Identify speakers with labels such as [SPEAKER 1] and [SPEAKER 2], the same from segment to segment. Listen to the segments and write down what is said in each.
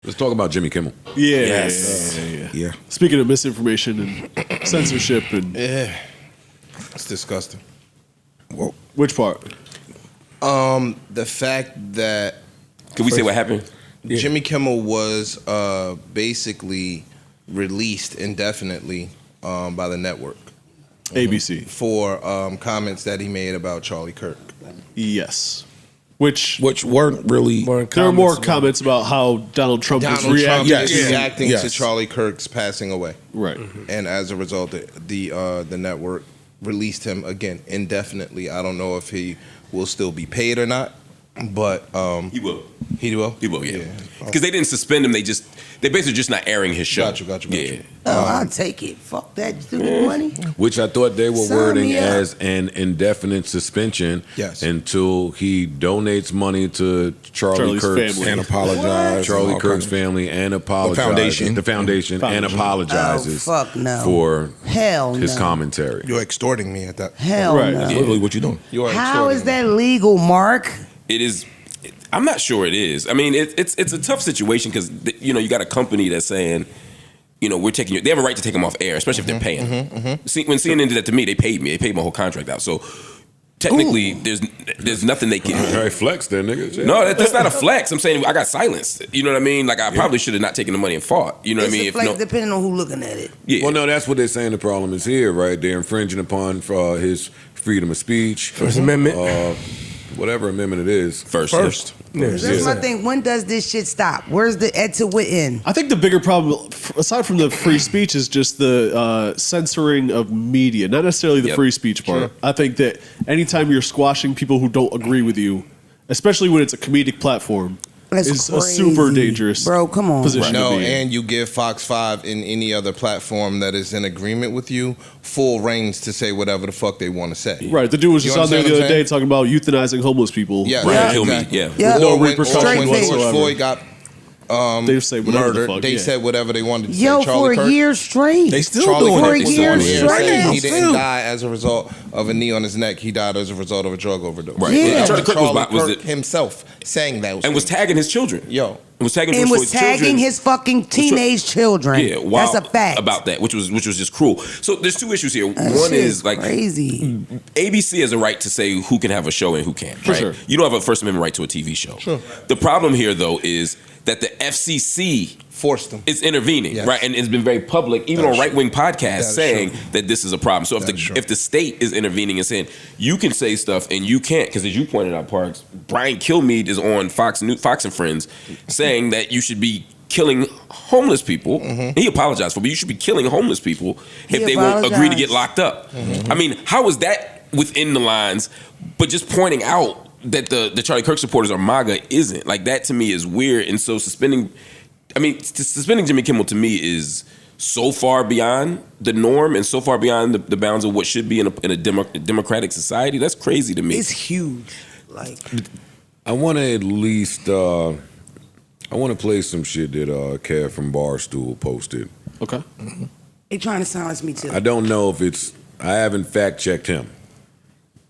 [SPEAKER 1] Let's talk about Jimmy Kimmel.
[SPEAKER 2] Yeah. Speaking of misinformation and censorship and
[SPEAKER 3] it's disgusting.
[SPEAKER 2] Whoa. Which part?
[SPEAKER 3] The fact that
[SPEAKER 4] can we say what happened?
[SPEAKER 3] Jimmy Kimmel was basically released indefinitely by the network,
[SPEAKER 2] ABC,
[SPEAKER 3] for comments that he made about Charlie Kirk.
[SPEAKER 2] Yes. Which
[SPEAKER 5] weren't really.
[SPEAKER 2] There were more comments about how Donald Trump was
[SPEAKER 3] reacting to Charlie Kirk's passing away.
[SPEAKER 2] Right.
[SPEAKER 3] And as a result, the network released him again indefinitely. I don't know if he will still be paid or not, but
[SPEAKER 4] he will.
[SPEAKER 3] He will?
[SPEAKER 4] He will, yeah. Because they didn't suspend him. They basically just not airing his show.
[SPEAKER 3] Got you.
[SPEAKER 6] Oh, I'll take it. Fuck that stupid money.
[SPEAKER 1] Which I thought they were
[SPEAKER 6] Sign
[SPEAKER 1] wording
[SPEAKER 6] me up.
[SPEAKER 1] as an indefinite suspension until he donates money to
[SPEAKER 5] Charlie's
[SPEAKER 1] Kirk's
[SPEAKER 5] family. And apologizes.
[SPEAKER 1] Charlie Kirk's family and apologizes. The foundation and apologizes for his commentary.
[SPEAKER 3] You're extorting me at that.
[SPEAKER 6] Hell no.
[SPEAKER 5] That's literally what you're doing.
[SPEAKER 3] You are
[SPEAKER 6] How is that legal, Mark?
[SPEAKER 4] It is. I'm not sure it is. I mean, it's a tough situation because you got a company that's saying, we're taking you. They have a right to take them off air, especially if they're paying. See, when CNN did that to me, they paid me. They paid my whole contract out. So technically, there's nothing they can.
[SPEAKER 1] Very flex there, nigga.
[SPEAKER 4] No, that's not a flex. I'm saying I got silenced. You know what I mean? Like I probably should have not taken the money and fought. You know what I mean?
[SPEAKER 6] It's a flex depending on who looking at it.
[SPEAKER 4] Yeah.
[SPEAKER 1] Well, no, that's what they're saying. The problem is here, right? They're infringing upon his freedom of speech,
[SPEAKER 5] First Amendment.
[SPEAKER 1] Whatever amendment it is.
[SPEAKER 4] First.
[SPEAKER 6] That's my thing. When does this shit stop? Where's the end to wit in?
[SPEAKER 2] I think the bigger problem, aside from the free speech, is just the censoring of media, not necessarily the free speech part.
[SPEAKER 3] Sure.
[SPEAKER 2] I think that anytime you're squashing people who don't agree with you, especially when it's a comedic platform,
[SPEAKER 6] That's
[SPEAKER 2] is a
[SPEAKER 6] crazy.
[SPEAKER 2] super dangerous position
[SPEAKER 3] No,
[SPEAKER 2] to be in.
[SPEAKER 3] and you give Fox 5 and any other platform that is in agreement with you full reins to say whatever the fuck they want to say.
[SPEAKER 2] Right, the dude was
[SPEAKER 3] You
[SPEAKER 2] just on there
[SPEAKER 3] understand
[SPEAKER 2] the
[SPEAKER 3] what
[SPEAKER 2] other
[SPEAKER 3] I'm
[SPEAKER 2] day talking about euthanizing homeless people.
[SPEAKER 3] Yeah,
[SPEAKER 4] Right, kill me.
[SPEAKER 3] exactly.
[SPEAKER 4] Yeah.
[SPEAKER 2] No
[SPEAKER 3] Or when
[SPEAKER 2] repercussions
[SPEAKER 3] George
[SPEAKER 2] whatsoever.
[SPEAKER 3] Floyd got
[SPEAKER 2] They say whatever the
[SPEAKER 3] murdered,
[SPEAKER 2] fuck,
[SPEAKER 3] they
[SPEAKER 2] yeah.
[SPEAKER 3] said whatever they wanted to
[SPEAKER 6] Yo,
[SPEAKER 3] say. Charlie
[SPEAKER 6] for a
[SPEAKER 3] Kirk,
[SPEAKER 6] year straight.
[SPEAKER 5] They still
[SPEAKER 3] Charlie
[SPEAKER 5] doing
[SPEAKER 6] For a
[SPEAKER 3] Kirk was
[SPEAKER 6] year
[SPEAKER 3] on here
[SPEAKER 6] straight.
[SPEAKER 3] saying he didn't
[SPEAKER 5] Still.
[SPEAKER 3] die as a result of a knee on his neck. He died as a result of a drug overdose.
[SPEAKER 4] Right.
[SPEAKER 6] Yeah.
[SPEAKER 4] And Charlie Kirk was
[SPEAKER 3] Kirk himself saying that.
[SPEAKER 4] and was tagging his children.
[SPEAKER 3] Yo.
[SPEAKER 4] Was tagging
[SPEAKER 6] And
[SPEAKER 4] George
[SPEAKER 6] was
[SPEAKER 4] Floyd's
[SPEAKER 6] tagging
[SPEAKER 4] children.
[SPEAKER 6] his fucking teenage children.
[SPEAKER 4] Yeah, wow.
[SPEAKER 6] That's a fact.
[SPEAKER 4] About that, which was just cruel. So there's two issues here.
[SPEAKER 6] That
[SPEAKER 4] One
[SPEAKER 6] shit
[SPEAKER 4] is like
[SPEAKER 6] crazy.
[SPEAKER 4] ABC has a right to say who can have a show and who can't. Right?
[SPEAKER 2] sure.
[SPEAKER 4] You don't have a First Amendment right to a TV show.
[SPEAKER 3] Sure.
[SPEAKER 4] The problem here, though, is that the FCC
[SPEAKER 3] Forced him.
[SPEAKER 4] is intervening,
[SPEAKER 3] Yes.
[SPEAKER 4] right? And it's been very public, even
[SPEAKER 3] That
[SPEAKER 4] on
[SPEAKER 3] is
[SPEAKER 4] right-wing
[SPEAKER 3] true.
[SPEAKER 4] podcasts,
[SPEAKER 3] That is
[SPEAKER 4] saying
[SPEAKER 3] true.
[SPEAKER 4] that this is a problem. So
[SPEAKER 3] That is true.
[SPEAKER 4] if the state is intervening and saying you can say stuff and you can't, because as you pointed out, Parks, Brian Kilmeade is on Fox and Friends saying that you should be killing homeless people. He apologized for, but you should be killing homeless people if they won't agree to get locked up. I mean, how is that within the lines? But just pointing out that the Charlie Kirk supporters are MAGA isn't. Like, that to me is weird. And so suspending Jimmy Kimmel to me is so far beyond the norm and so far beyond the bounds of what should be in a democratic society. That's crazy to me.
[SPEAKER 6] It's huge. Like,
[SPEAKER 1] I want to at least I want to play some shit that Kev from Barstool posted.
[SPEAKER 2] Okay.
[SPEAKER 6] they trying to silence me too.
[SPEAKER 1] I don't know if it's, I haven't fact checked him,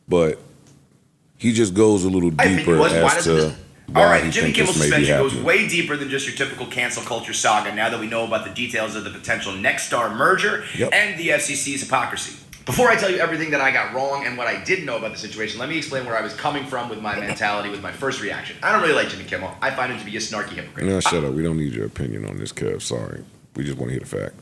[SPEAKER 1] but he just goes a little
[SPEAKER 7] I think it
[SPEAKER 1] deeper
[SPEAKER 7] was. Why
[SPEAKER 1] as
[SPEAKER 7] doesn't
[SPEAKER 1] to
[SPEAKER 7] this-
[SPEAKER 1] why
[SPEAKER 7] All right,
[SPEAKER 1] he
[SPEAKER 7] the Jimmy
[SPEAKER 1] think
[SPEAKER 7] Kimmel
[SPEAKER 1] this may be
[SPEAKER 7] suspension goes
[SPEAKER 1] happening.
[SPEAKER 7] way deeper than just your typical cancel culture saga now that we know about the details of the potential Nexstar merger and the FCC's hypocrisy. Before I tell you everything that I got wrong and what I did know about the situation, let me explain where I was coming from with my mentality, with my first reaction. I don't really like Jimmy Kimmel. I find him to be a snarky hypocrite.
[SPEAKER 1] No, shut up. We don't need your opinion on this, Kev. Sorry. We just want to hear the fact.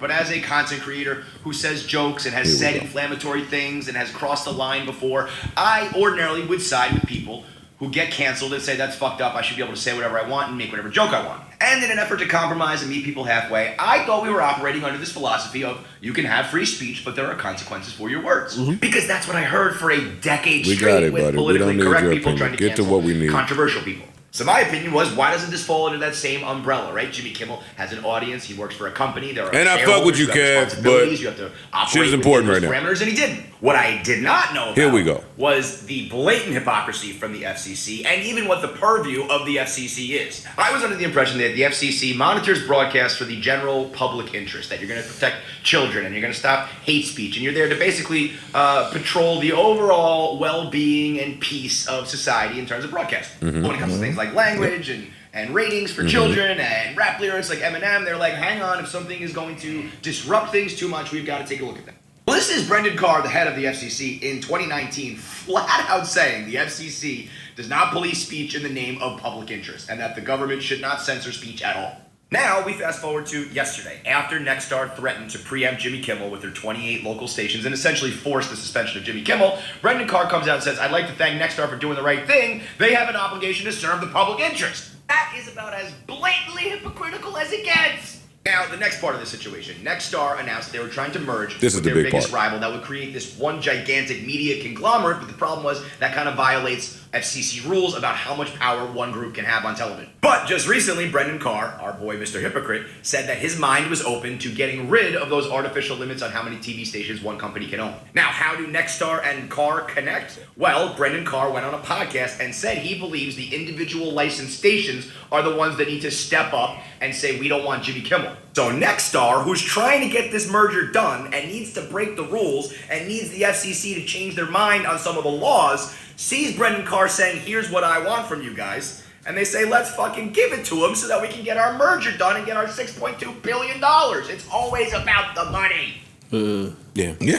[SPEAKER 7] But as a content creator who says jokes and has
[SPEAKER 1] Here we
[SPEAKER 7] said
[SPEAKER 1] go.
[SPEAKER 7] inflammatory things and has crossed the line before, I ordinarily would side with people who get canceled and say that's fucked up, I should be able to say whatever I want and make whatever joke I want. And in an effort to compromise and meet people halfway, I thought we were operating under this philosophy of you can have free speech, but there are consequences for your words. Because that's what I heard for a decade
[SPEAKER 1] We
[SPEAKER 7] straight
[SPEAKER 1] got it,
[SPEAKER 7] with
[SPEAKER 1] buddy. We
[SPEAKER 7] politically
[SPEAKER 1] don't need
[SPEAKER 7] correct
[SPEAKER 1] your
[SPEAKER 7] people
[SPEAKER 1] opinion.
[SPEAKER 7] trying to
[SPEAKER 1] Get to
[SPEAKER 7] cancel
[SPEAKER 1] what we need.
[SPEAKER 7] controversial people. So my opinion was, why doesn't this fall under that same umbrella, right? Jimmy Kimmel has an audience. He works for a company. There are
[SPEAKER 1] And I fuck with
[SPEAKER 7] shareholders,
[SPEAKER 1] you,
[SPEAKER 7] have
[SPEAKER 1] Kev,
[SPEAKER 7] responsibilities,
[SPEAKER 1] but
[SPEAKER 7] you have to operate
[SPEAKER 1] shit is
[SPEAKER 7] within
[SPEAKER 1] important
[SPEAKER 7] those
[SPEAKER 1] right now.
[SPEAKER 7] parameters, and he didn't. What I did not know about
[SPEAKER 1] Here we go.
[SPEAKER 7] was the blatant hypocrisy from the FCC and even what the purview of the FCC is. I was under the impression that the FCC monitors broadcasts for the general public interest, that you're going to protect children and you're going to stop hate speech, and you're there to basically patrol the overall well-being and peace of society in terms of broadcasting. When it comes to things like language and ratings for children and rap lyrics like Eminem. They're like, hang on, if something is going to disrupt things too much, we've got to take a look at that. Well, this is Brendan Carr, the head of the FCC, in 2019, flat out saying the FCC does not police speech in the name of public interest and that the government should not censor speech at all. Now, we fast forward to yesterday, after Nexstar threatened to preempt Jimmy Kimmel with their 28 local stations and essentially force the suspension of Jimmy Kimmel. Brendan Carr comes out and says, I'd like to thank Nexstar for doing the right thing. They have an obligation to serve the public interest. That is about as blatantly hypocritical as it gets. Now, the next part of the situation. Nexstar announced they were trying to merge with their biggest rival that would create this one gigantic media conglomerate, but the problem was that kind of violates FCC rules about how much power one group can have on television. But just recently, Brendan Carr, our boy Mr. Hypocrite, said that his mind was open to getting rid of those artificial limits on how many TV stations one company can own. Now, how do Nexstar and Carr connect? Well, Brendan Carr went on a podcast and said he believes the individual licensed stations are the ones that need to step up and say, we don't want Jimmy Kimmel. So Nexstar, who's trying to get this merger done and needs to break the rules and needs the FCC to change their mind on some of the laws, sees Brendan Carr saying, here's what I want from you guys. And they say, let's fucking give it to him so that we can get our merger done and get our $6.2 billion. It's always about the money.
[SPEAKER 5] Yeah.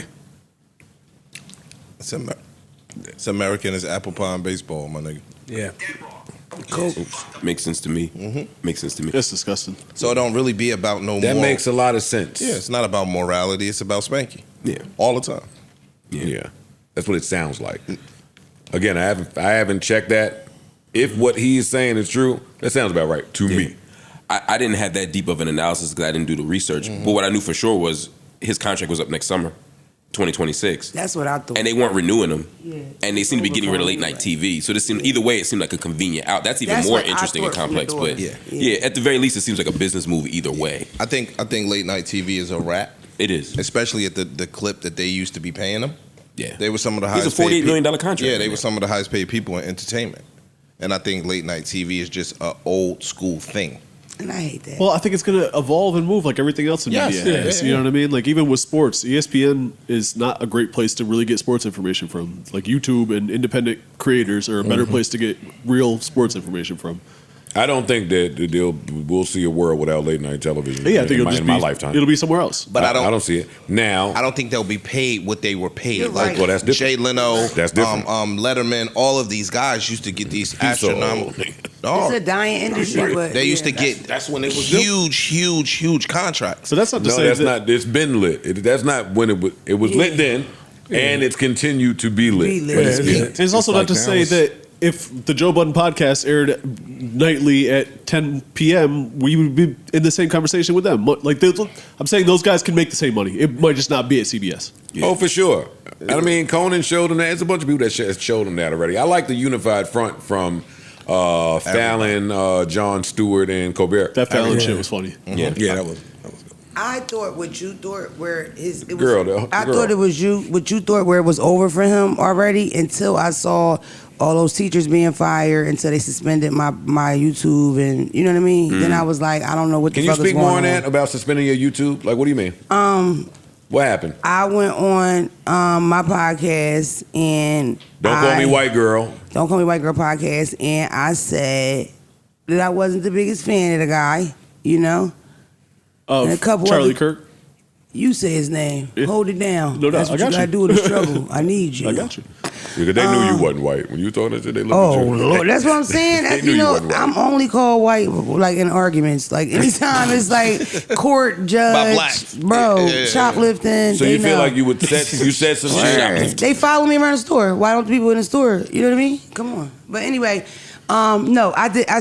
[SPEAKER 3] It's American as apple pie and baseball, my nigga.
[SPEAKER 5] Yeah.
[SPEAKER 4] Cool. Makes sense to me. Makes sense to me.
[SPEAKER 2] That's disgusting.
[SPEAKER 3] So it don't really be about
[SPEAKER 1] That makes a lot of sense.
[SPEAKER 3] Yeah, it's not about morality. It's about spanking.
[SPEAKER 4] Yeah.
[SPEAKER 3] All the time.
[SPEAKER 1] Yeah. That's what it sounds like. Again, I haven't checked that. If what he is saying is true, that sounds about right to me.
[SPEAKER 4] I didn't have that deep of an analysis because I didn't do the research. But what I knew for sure was his contract was up next summer, 2026.
[SPEAKER 6] That's what I thought.
[SPEAKER 4] And they weren't renewing him.
[SPEAKER 6] Yeah.
[SPEAKER 4] And they seem to be getting rid of late night TV. So this seemed, either way, it seemed like a convenient out. That's even more interesting and complex. But yeah, at the very least, it seems like a business move either way.
[SPEAKER 3] I think late night TV is a wrap.
[SPEAKER 4] It is.
[SPEAKER 3] Especially at the clip that they used to be paying them.
[SPEAKER 4] Yeah.
[SPEAKER 3] They were some of the highest
[SPEAKER 4] He's a $48 million contract.
[SPEAKER 3] Yeah, they were some of the highest paid people in entertainment. And I think late night TV is just an old school thing.
[SPEAKER 6] And I hate that.
[SPEAKER 2] Well, I think it's going to evolve and move like everything else in media has. You know what I mean? Like even with sports, ESPN is not a great place to really get sports information from. Like YouTube and independent creators are a better place to get real sports information from.
[SPEAKER 1] I don't think that we'll see a world without late night television.
[SPEAKER 2] Yeah, I think
[SPEAKER 1] in my lifetime.
[SPEAKER 2] It'll be somewhere else.
[SPEAKER 3] But I don't
[SPEAKER 1] see it now.
[SPEAKER 3] I don't think they'll be paid what they were paid.
[SPEAKER 6] You're
[SPEAKER 3] Like
[SPEAKER 6] right.
[SPEAKER 1] Well, that's different.
[SPEAKER 3] Jay Leno,
[SPEAKER 1] That's different.
[SPEAKER 3] Letterman, all of these guys used to get these astronomical.
[SPEAKER 6] It's a dying industry, but
[SPEAKER 3] They used to get
[SPEAKER 5] That's when it was
[SPEAKER 3] huge contracts.
[SPEAKER 2] So that's not to
[SPEAKER 1] No,
[SPEAKER 2] say
[SPEAKER 1] that's
[SPEAKER 2] that
[SPEAKER 1] not. It's been lit. That's not when it was lit then, and it's continued to be lit.
[SPEAKER 6] Be lit.
[SPEAKER 1] But it's
[SPEAKER 6] Yeah.
[SPEAKER 1] been-
[SPEAKER 2] it's also
[SPEAKER 5] like
[SPEAKER 2] not to
[SPEAKER 5] now
[SPEAKER 2] say
[SPEAKER 5] it's-
[SPEAKER 2] that if the Joe Budden podcast aired nightly at 10 p.m., we would be in the same conversation with them. Like I'm saying, those guys can make the same money. It might just not be at CBS.
[SPEAKER 1] Oh, for sure. I mean, Conan showed them that. There's a bunch of people that showed them that already. I like the unified front from Fallon, Jon Stewart, and Colbert.
[SPEAKER 2] That Fallon shit was funny.
[SPEAKER 1] Yeah,
[SPEAKER 5] that was good.
[SPEAKER 6] I thought what you thought where it was.
[SPEAKER 1] Girl,
[SPEAKER 6] I thought it was what you thought where it was over for him already until I saw all those teachers being fired until they suspended my YouTube and you know what I mean. Then I was like, I don't know what
[SPEAKER 1] Can
[SPEAKER 6] the
[SPEAKER 1] you
[SPEAKER 6] fuck is
[SPEAKER 1] speak
[SPEAKER 6] going
[SPEAKER 1] more on
[SPEAKER 6] on.
[SPEAKER 1] that about suspending your YouTube? Like, what do you mean? What happened?
[SPEAKER 6] I went on my podcast and
[SPEAKER 1] Don't call me white girl.
[SPEAKER 6] Don't Call Me White Girl podcast, and I said that I wasn't the biggest fan of the guy, you know. And a couple
[SPEAKER 2] Charlie
[SPEAKER 6] other-
[SPEAKER 2] Kirk.
[SPEAKER 6] You say his name.
[SPEAKER 2] Yeah.
[SPEAKER 6] Hold it down.
[SPEAKER 2] No doubt.
[SPEAKER 6] That's what
[SPEAKER 2] I
[SPEAKER 6] you
[SPEAKER 2] got
[SPEAKER 6] gotta
[SPEAKER 2] you.
[SPEAKER 6] do in the struggle. I need you.
[SPEAKER 2] I got you.
[SPEAKER 1] Because they knew you wasn't white. When you told us that, they looked
[SPEAKER 6] Oh
[SPEAKER 1] at you.
[SPEAKER 6] Lord, that's what I'm saying.
[SPEAKER 1] They
[SPEAKER 6] That's,
[SPEAKER 1] knew
[SPEAKER 6] you
[SPEAKER 1] you
[SPEAKER 6] know,
[SPEAKER 1] wasn't white.
[SPEAKER 6] I'm only called white like in arguments. Like anytime it's like court judge,
[SPEAKER 3] black.
[SPEAKER 6] bro,
[SPEAKER 3] Yeah.
[SPEAKER 6] shoplifting.
[SPEAKER 1] So
[SPEAKER 6] they
[SPEAKER 1] you feel
[SPEAKER 6] know.
[SPEAKER 1] like you said some shit.
[SPEAKER 6] They follow me around the store. Why don't the people in the store? You know what I mean? Come on. But anyway, no, I did. I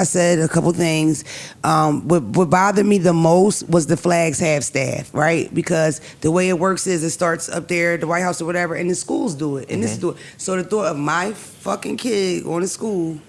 [SPEAKER 6] said a couple things. What bothered me the most was the flags half staff, right? Because the way it works is it starts up there, at the White House or whatever, and the schools do it, and this do it. So the thought of my fucking kid going to school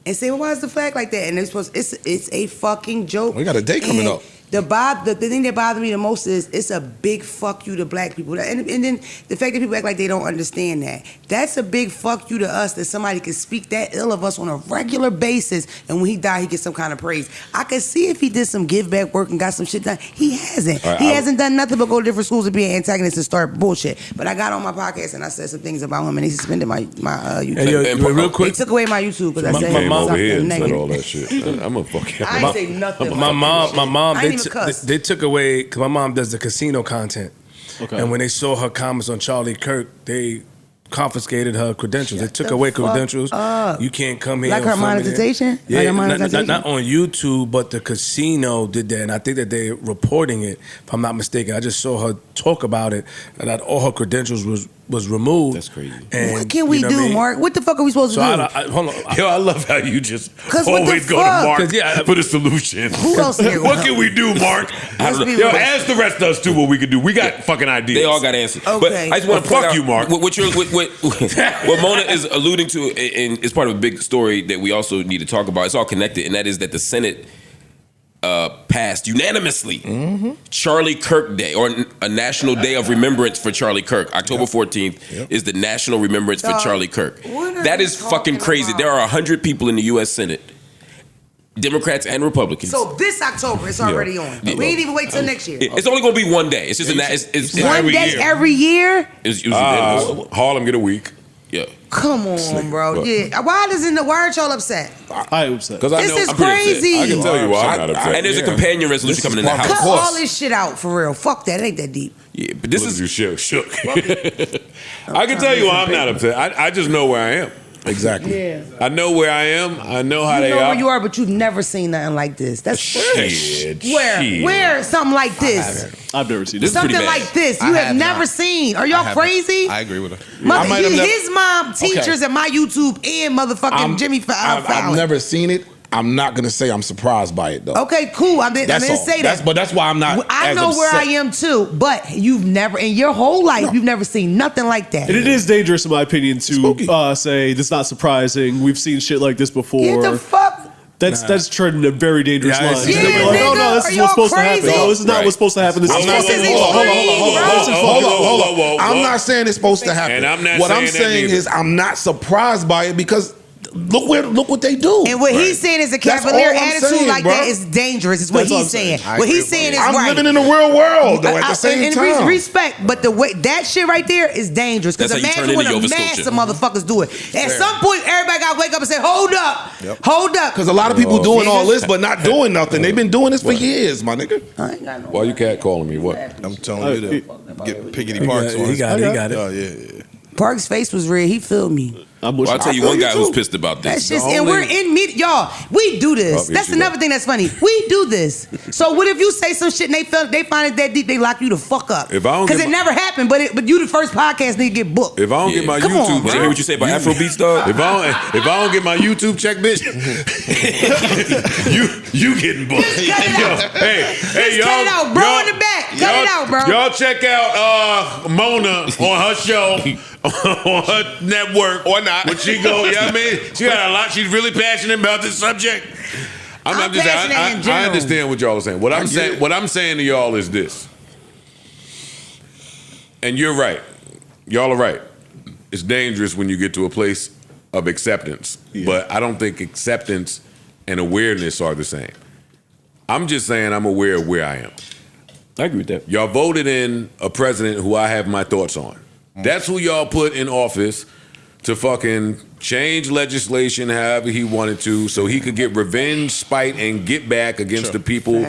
[SPEAKER 6] and say, well, why is the flag like that? And it's a fucking joke.
[SPEAKER 3] We got a day coming
[SPEAKER 6] And
[SPEAKER 3] up.
[SPEAKER 6] The thing that bothers me the most is it's a big fuck you to black people. And then the fact that people act like they don't understand that. That's a big fuck you to us that somebody can speak that ill of us on a regular basis, and when he died, he gets some kind of praise. I could see if he did some give back work and got some shit done. He hasn't.
[SPEAKER 1] Right,
[SPEAKER 6] He hasn't done nothing but go to different schools and be an antagonist and start bullshit. But I got on my podcast and I said some things about him, and they suspended my YouTube.
[SPEAKER 8] Hey, yo, real
[SPEAKER 6] They
[SPEAKER 8] quick,
[SPEAKER 6] took away my YouTube because I said
[SPEAKER 1] Came over here
[SPEAKER 6] something
[SPEAKER 1] and said all
[SPEAKER 6] negative.
[SPEAKER 1] that shit. I'm a fucking.
[SPEAKER 6] I ain't say nothing.
[SPEAKER 8] my mom,
[SPEAKER 6] I ain't even cuss.
[SPEAKER 8] they took away, because my mom does the casino content.
[SPEAKER 2] Okay.
[SPEAKER 8] And when they saw her comments on Charlie Kirk, they confiscated her credentials. They took
[SPEAKER 6] the
[SPEAKER 8] away
[SPEAKER 6] fuck
[SPEAKER 8] credentials.
[SPEAKER 6] up.
[SPEAKER 8] You can't come here.
[SPEAKER 6] Like her
[SPEAKER 8] and film it.
[SPEAKER 6] monetization?
[SPEAKER 8] Yeah,
[SPEAKER 6] Like her monetization?
[SPEAKER 8] not on YouTube, but the casino did that. And I think that they're reporting it, if I'm not mistaken. I just saw her talk about it, and that all her credentials was removed.
[SPEAKER 5] That's crazy.
[SPEAKER 8] And,
[SPEAKER 6] What can we
[SPEAKER 8] you know
[SPEAKER 6] do,
[SPEAKER 8] what I mean?
[SPEAKER 6] Mark? What the fuck are we supposed
[SPEAKER 8] So
[SPEAKER 6] to do?
[SPEAKER 8] hold on.
[SPEAKER 1] Yo, I love how you just
[SPEAKER 6] 'Cause what the
[SPEAKER 1] always go to
[SPEAKER 6] fuck?
[SPEAKER 1] Mark
[SPEAKER 8] 'Cause, yeah,
[SPEAKER 1] for the solution.
[SPEAKER 6] Who else here?
[SPEAKER 1] What can we do, Mark?
[SPEAKER 6] Let's be
[SPEAKER 1] Yo,
[SPEAKER 6] real.
[SPEAKER 1] ask the rest of us too what we can do. We got fucking ideas.
[SPEAKER 4] They all got answers. But
[SPEAKER 6] Okay.
[SPEAKER 4] I just want to
[SPEAKER 1] Well,
[SPEAKER 4] point
[SPEAKER 1] fuck
[SPEAKER 4] out
[SPEAKER 1] you, Mark.
[SPEAKER 4] what Mona is alluding to, and it's part of a big story that we also need to talk about. It's all connected, and that is that the Senate passed unanimously Charlie Kirk Day, or a national day of remembrance for Charlie Kirk. October 14th is the national remembrance for
[SPEAKER 6] Dog,
[SPEAKER 4] Charlie Kirk.
[SPEAKER 6] what are
[SPEAKER 4] That
[SPEAKER 6] you
[SPEAKER 4] is fucking
[SPEAKER 6] talking
[SPEAKER 4] crazy.
[SPEAKER 6] about?
[SPEAKER 4] There are 100 people in the U.S. Senate, Democrats and Republicans.
[SPEAKER 6] So this October, it's already on.
[SPEAKER 4] Yeah.
[SPEAKER 6] We ain't even wait till next year.
[SPEAKER 4] It's only going to be one day. It's just it's
[SPEAKER 6] One
[SPEAKER 1] every
[SPEAKER 6] day
[SPEAKER 1] year.
[SPEAKER 6] every year?
[SPEAKER 4] It's usually
[SPEAKER 1] Harlem get a week.
[SPEAKER 4] yeah.
[SPEAKER 6] Come on, bro.
[SPEAKER 1] But-
[SPEAKER 6] Yeah. Why aren't y'all upset?
[SPEAKER 2] I am upset.
[SPEAKER 1] Because I
[SPEAKER 6] This
[SPEAKER 1] know
[SPEAKER 6] is
[SPEAKER 1] I'm pretty upset.
[SPEAKER 6] crazy.
[SPEAKER 1] I can tell you why I'm not upset.
[SPEAKER 4] And there's a
[SPEAKER 5] Yeah.
[SPEAKER 4] companion resolution
[SPEAKER 5] This
[SPEAKER 4] coming in
[SPEAKER 5] is
[SPEAKER 4] the
[SPEAKER 5] part of
[SPEAKER 6] Cut
[SPEAKER 4] House.
[SPEAKER 5] course.
[SPEAKER 6] all this shit out for real. Fuck that. It ain't that deep.
[SPEAKER 4] Yeah, but this
[SPEAKER 1] Look at
[SPEAKER 4] is
[SPEAKER 1] you shook. I can tell you why I'm not upset. I just know where I am.
[SPEAKER 5] Exactly.
[SPEAKER 6] Yeah.
[SPEAKER 1] I know where I am. I know how
[SPEAKER 6] You
[SPEAKER 1] they
[SPEAKER 6] know
[SPEAKER 1] are.
[SPEAKER 6] where you are, but you've never seen nothing like this. That's
[SPEAKER 1] Shit.
[SPEAKER 6] Where?
[SPEAKER 1] shit.
[SPEAKER 6] Where? Something like this.
[SPEAKER 2] I've never seen
[SPEAKER 4] This
[SPEAKER 2] this.
[SPEAKER 4] is pretty
[SPEAKER 6] Something
[SPEAKER 4] bad.
[SPEAKER 6] like this.
[SPEAKER 3] I
[SPEAKER 6] You have
[SPEAKER 3] have
[SPEAKER 6] never
[SPEAKER 3] not.
[SPEAKER 6] seen. Are y'all crazy?
[SPEAKER 3] I agree with her.
[SPEAKER 6] Mother,
[SPEAKER 5] I might have never-
[SPEAKER 6] his mom teachers at my YouTube and motherfucking Jimmy
[SPEAKER 5] I've
[SPEAKER 6] Fallon.
[SPEAKER 5] never seen it. I'm not gonna say I'm surprised by it though.
[SPEAKER 6] Okay, cool. I didn't
[SPEAKER 5] That's all.
[SPEAKER 6] say that.
[SPEAKER 5] But that's why I'm not.
[SPEAKER 6] I
[SPEAKER 5] as
[SPEAKER 6] know where I
[SPEAKER 5] upset.
[SPEAKER 6] am too, but you've never, in your whole life, you've never seen nothing like that.
[SPEAKER 2] And it is dangerous, in my opinion,
[SPEAKER 5] Spooky.
[SPEAKER 2] to say this is not surprising. We've seen shit like this before.
[SPEAKER 6] Get the fuck.
[SPEAKER 2] That's treading a very dangerous
[SPEAKER 8] Yeah,
[SPEAKER 2] line.
[SPEAKER 8] it's-
[SPEAKER 2] Just
[SPEAKER 6] Yeah,
[SPEAKER 2] thinking like, oh no,
[SPEAKER 6] nigga,
[SPEAKER 2] this
[SPEAKER 6] are
[SPEAKER 2] is
[SPEAKER 6] y'all
[SPEAKER 2] what's supposed to
[SPEAKER 6] crazy?
[SPEAKER 2] happen. No, this is not
[SPEAKER 4] Right.
[SPEAKER 2] what's supposed to happen. This is
[SPEAKER 6] This
[SPEAKER 2] fucking
[SPEAKER 6] is
[SPEAKER 2] wrong.
[SPEAKER 6] extreme, bro.
[SPEAKER 5] I'm not saying it's supposed to happen.
[SPEAKER 1] And I'm not
[SPEAKER 5] what
[SPEAKER 1] saying
[SPEAKER 5] I'm
[SPEAKER 1] that
[SPEAKER 5] saying
[SPEAKER 1] neither.
[SPEAKER 5] is I'm not surprised by it because look what they do.
[SPEAKER 6] And what he's saying is a
[SPEAKER 5] That's
[SPEAKER 6] cavalier
[SPEAKER 5] all I'm
[SPEAKER 6] attitude
[SPEAKER 5] saying,
[SPEAKER 6] like
[SPEAKER 5] bro.
[SPEAKER 6] that is dangerous. Is what
[SPEAKER 2] That's all
[SPEAKER 6] he's
[SPEAKER 2] I'm
[SPEAKER 6] saying.
[SPEAKER 2] saying.
[SPEAKER 6] What he's saying is
[SPEAKER 5] I'm
[SPEAKER 6] right.
[SPEAKER 5] living in the real world though. At the same
[SPEAKER 6] and
[SPEAKER 5] time,
[SPEAKER 6] respect, but the way that shit right there is dangerous. Because
[SPEAKER 4] That's how you turn
[SPEAKER 6] imagine when
[SPEAKER 4] into
[SPEAKER 6] a
[SPEAKER 4] Yova's
[SPEAKER 6] mass
[SPEAKER 4] culture.
[SPEAKER 6] of motherfuckers do it. At some point, everybody got to wake up and say, "Hold up, hold up."
[SPEAKER 5] because a lot of people doing all
[SPEAKER 6] niggas.
[SPEAKER 5] this but not doing nothing. They've been doing this for years, my nigga.
[SPEAKER 6] I ain't got no.
[SPEAKER 1] Why you cat calling me? What?
[SPEAKER 3] I'm telling you to get Piggity Parks on.
[SPEAKER 8] He got it.
[SPEAKER 3] Oh yeah.
[SPEAKER 6] Park's face was red. He filled me.
[SPEAKER 2] I'm
[SPEAKER 4] Well, I'll tell you one guy
[SPEAKER 5] you
[SPEAKER 4] who's
[SPEAKER 5] too.
[SPEAKER 4] pissed about
[SPEAKER 6] That's
[SPEAKER 4] this.
[SPEAKER 6] just, and we're in media, y'all. We do this.
[SPEAKER 1] Oh, here
[SPEAKER 6] That's
[SPEAKER 1] she
[SPEAKER 6] another
[SPEAKER 1] go.
[SPEAKER 6] thing that's funny. We do this. So what if you say some shit and they find it that deep, they lock you the fuck up?
[SPEAKER 1] If I don't
[SPEAKER 6] Because
[SPEAKER 1] get
[SPEAKER 6] it
[SPEAKER 1] my-
[SPEAKER 6] never happened, but you the first podcast nigga get booked.
[SPEAKER 1] If I don't get my
[SPEAKER 6] Come on,
[SPEAKER 1] YouTube
[SPEAKER 6] bro.
[SPEAKER 4] Did you hear what you say about Afrobeats, dog?
[SPEAKER 1] If I don't get my YouTube check, bitch, you getting booked.
[SPEAKER 6] Just cut it out.
[SPEAKER 1] Hey, y'all,
[SPEAKER 6] cut it out, bro, in the back. Cut it out, bro.
[SPEAKER 1] Y'all check out Mona on her show on her network or not. When she go, yeah, I mean, she got a lot. She's really passionate about this subject.
[SPEAKER 6] I'm passionate in
[SPEAKER 1] I
[SPEAKER 6] general.
[SPEAKER 1] understand what y'all are saying. What I'm saying to y'all is this, and you're right. Y'all are right. It's dangerous when you get to a place of acceptance, but I don't think acceptance and awareness are the same. I'm just saying I'm aware of where I am.
[SPEAKER 4] I agree with that.
[SPEAKER 1] Y'all voted in a president who I have my thoughts on. That's who y'all put in office to fucking change legislation however he wanted to so he could get revenge, spite, and get back against the people.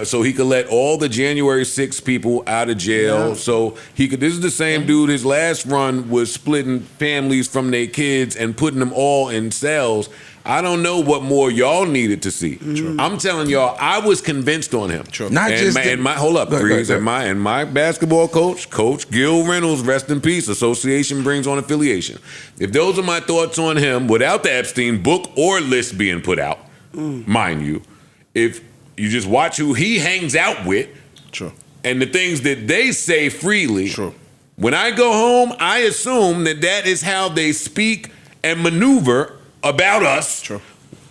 [SPEAKER 1] So he could let all the January 6 people out of jail. So he could, this is the same dude, his last run was splitting families from their kids and putting them all in cells. I don't know what more y'all needed to see. I'm telling y'all, I was convinced on him.
[SPEAKER 5] Not
[SPEAKER 1] and
[SPEAKER 5] just
[SPEAKER 1] my,
[SPEAKER 5] the-
[SPEAKER 1] and my hold up,
[SPEAKER 5] Go ahead,
[SPEAKER 1] Freeze,
[SPEAKER 5] go ahead.
[SPEAKER 1] and my basketball coach, Coach Gil Reynolds, rest in peace. Association brings on affiliation. If those are my thoughts on him, without the Epstein book or list being put out, mind you, if you just watch who he hangs out with,
[SPEAKER 3] True.
[SPEAKER 1] and the things that they say freely.
[SPEAKER 3] True.
[SPEAKER 1] When I go home, I assume that is how they speak and maneuver about us
[SPEAKER 3] True.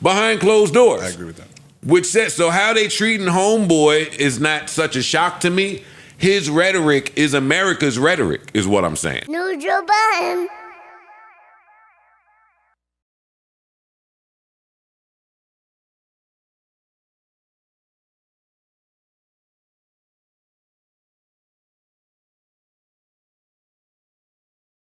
[SPEAKER 1] behind closed doors.
[SPEAKER 3] I agree with that.
[SPEAKER 1] Which says, so how they treating Homeboy is not such a shock to me. His rhetoric is America's rhetoric, is what I'm saying.
[SPEAKER 9] New Joe Budden.